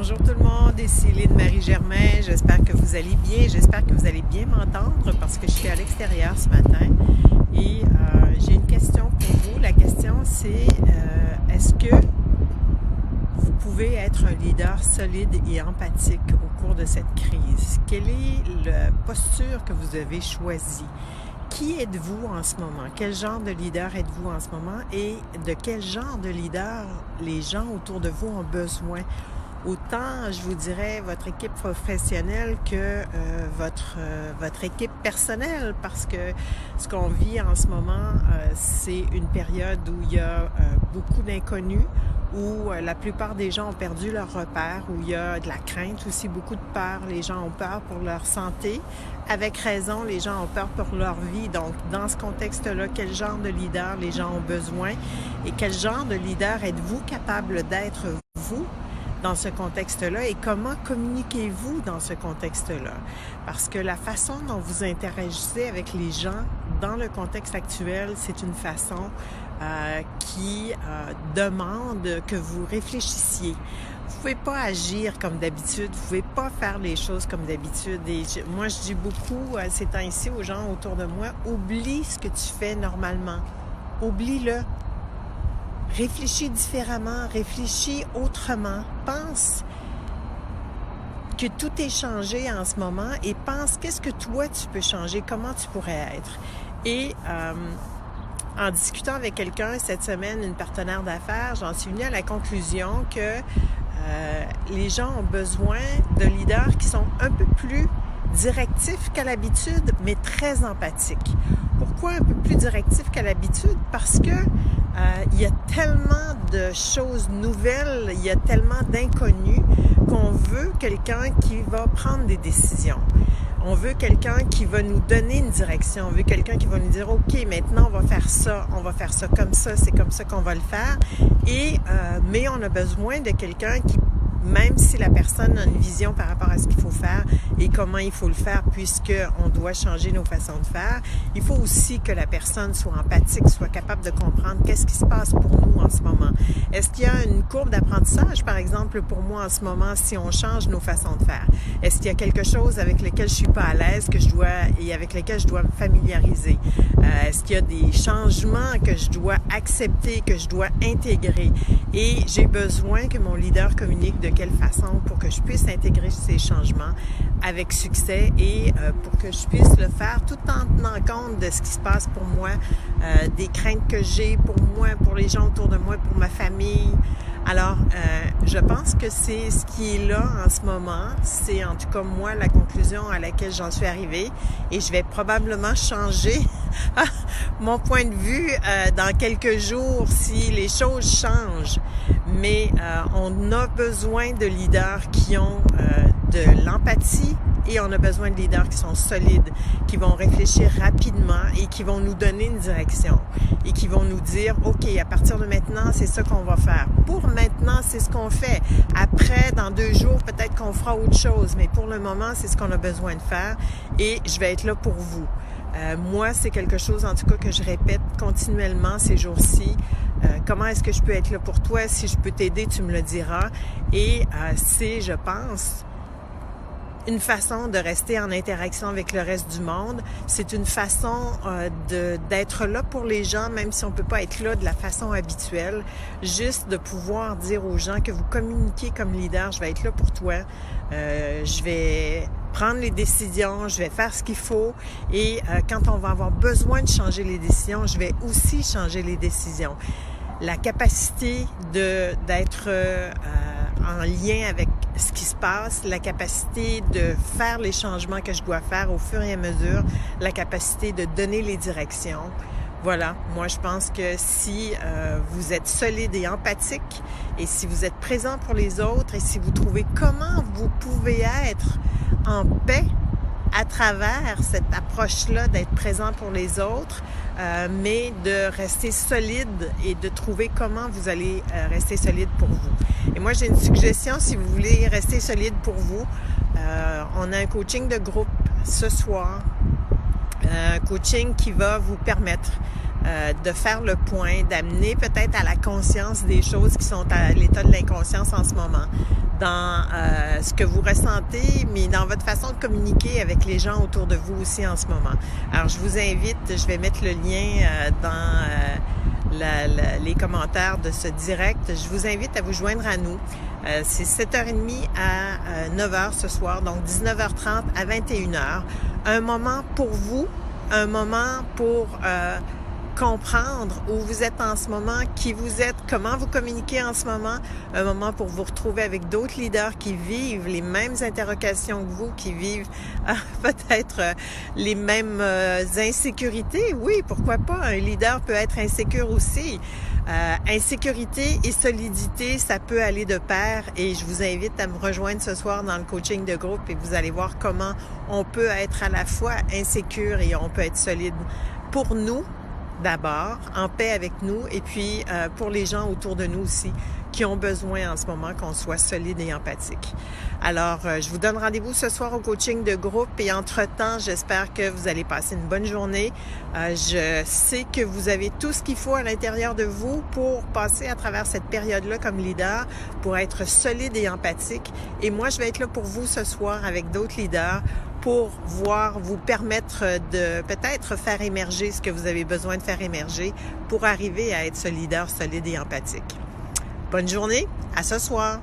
Bonjour tout le monde, ici Lynne Marie Germain. J'espère que vous allez bien. J'espère que vous allez bien m'entendre parce que je suis à l'extérieur ce matin. Et j'ai une question pour vous. La question c'est est-ce que vous pouvez être un leader solide et empathique au cours de cette crise? Quelle est la posture que vous avez choisie? Qui êtes-vous en ce moment? Quel genre de leader êtes-vous en ce moment? Et de quel genre de leader les gens autour de vous ont besoin? Autant, je vous dirais, votre équipe professionnelle que votre équipe personnelle, parce que ce qu'on vit en ce moment, c'est une période où il y a beaucoup d'inconnus, où la plupart des gens ont perdu leur repère, où il y a de la crainte aussi, beaucoup de peur. Les gens ont peur pour leur santé. Avec raison, les gens ont peur pour leur vie. Donc, dans ce contexte-là, quel genre de leader les gens ont besoin et quel genre de leader êtes-vous capable d'être vous dans ce contexte-là et comment communiquez-vous dans ce contexte-là? Parce que la façon dont vous interagissez avec les gens dans le contexte actuel, c'est une façon qui demande que vous réfléchissiez. Vous pouvez pas agir comme d'habitude, vous pouvez pas faire les choses comme d'habitude. Et moi, je dis beaucoup ces temps-ci aux gens autour de moi, oublie ce que tu fais normalement. Oublie-le. Réfléchis différemment, réfléchis autrement. Pense que tout est changé en ce moment et pense qu'est-ce que toi tu peux changer, comment tu pourrais être. Et en discutant avec quelqu'un cette semaine, une partenaire d'affaires, j'en suis venue à la conclusion que les gens ont besoin de leaders qui sont un peu plus directifs qu'à l'habitude, mais très empathiques. Pourquoi un peu plus directifs qu'à l'habitude? Parce que il y a tellement de choses nouvelles, il y a tellement d'inconnus qu'on veut quelqu'un qui va prendre des décisions. On veut quelqu'un qui va nous donner une direction. On veut quelqu'un qui va nous dire, OK, maintenant on va faire ça comme ça, c'est comme ça qu'on va le faire. Et mais on a besoin de quelqu'un qui, même si la personne a une vision par rapport à ce qu'il faut faire et comment il faut le faire puisqu'on doit changer nos façons de faire, il faut aussi que la personne soit empathique, soit capable de comprendre qu'est-ce qui se passe pour nous en ce moment. Est-ce qu'il y a une courbe d'apprentissage, par exemple, pour moi en ce moment, si on change nos façons de faire? Est-ce qu'il y a quelque chose avec lequel je suis pas à l'aise et avec lequel je dois me familiariser? Est-ce qu'il y a des changements que je dois accepter, que je dois intégrer? Et j'ai besoin que mon leader communique de quelle façon pour que je puisse intégrer ces changements avec succès et pour que je puisse le faire tout en tenant compte de ce qui se passe pour moi, des craintes que j'ai pour moi, pour les gens autour de moi, pour ma famille. Alors, je pense que c'est ce qui est là en ce moment. C'est en tout cas moi la conclusion à laquelle j'en suis arrivée et je vais probablement changer mon point de vue dans quelques jours si les choses changent. Mais on a besoin de leaders qui ont de l'empathie et on a besoin de leaders qui sont solides, qui vont réfléchir rapidement et qui vont nous donner une direction et qui vont nous dire, OK, à partir de maintenant, c'est ça qu'on va faire. Pour maintenant, c'est ce qu'on fait. Après, dans 2 jours, peut-être qu'on fera autre chose, mais pour le moment, c'est ce qu'on a besoin de faire et je vais être là pour vous. Moi, c'est quelque chose, en tout cas, que je répète continuellement ces jours-ci. Comment est-ce que je peux être là pour toi? Si je peux t'aider, tu me le diras. Et c'est, je pense, une façon de rester en interaction avec le reste du monde. C'est une façon d'être là pour les gens, même si on peut pas être là de la façon habituelle. Juste de pouvoir dire aux gens que vous communiquez comme leader, je vais être là pour toi. Je vais prendre les décisions, je vais faire ce qu'il faut et quand on va avoir besoin de changer les décisions, je vais aussi changer les décisions. La capacité d'être en lien avec ce qui se passe, la capacité de faire les changements que je dois faire au fur et à mesure, la capacité de donner les directions. Voilà, moi je pense que si vous êtes solide et empathique et si vous êtes présent pour les autres et si vous trouvez comment vous pouvez être en paix à travers cette approche-là d'être présent pour les autres, mais de rester solide et de trouver comment vous allez rester solide pour vous. Et moi, j'ai une suggestion si vous voulez rester solide pour vous. On a un coaching de groupe ce soir, un coaching qui va vous permettre de faire le point, d'amener peut-être à la conscience des choses qui sont à l'état de l'inconscience en ce moment, dans ce que vous ressentez, mais dans votre façon de communiquer avec les gens autour de vous aussi en ce moment. Alors, je vous invite, je vais mettre le lien dans les commentaires de ce direct. Je vous invite à vous joindre à nous. C'est 7h30 à 9h ce soir, donc 19h30 à 21h. Un moment pour vous, un moment pour comprendre où vous êtes en ce moment, qui vous êtes, comment vous communiquez en ce moment, un moment pour vous retrouver avec d'autres leaders qui vivent les mêmes interrogations que vous, qui vivent peut-être les mêmes insécurités. Oui, pourquoi pas? Un leader peut être insécure aussi. Insécurité et solidité, ça peut aller de pair et je vous invite à me rejoindre ce soir dans le coaching de groupe et vous allez voir comment on peut être à la fois insécure et on peut être solide pour nous, d'abord, en paix avec nous, et puis pour les gens autour de nous aussi, qui ont besoin en ce moment qu'on soit solide et empathique. Alors, je vous donne rendez-vous ce soir au coaching de groupe, et entre-temps, j'espère que vous allez passer une bonne journée. Je sais que vous avez tout ce qu'il faut à l'intérieur de vous pour passer à travers cette période-là comme leader, pour être solide et empathique. Et moi, je vais être là pour vous ce soir avec d'autres leaders, pour vous permettre de peut-être faire émerger ce que vous avez besoin de faire émerger pour arriver à être ce leader solide et empathique. Bonne journée, à ce soir!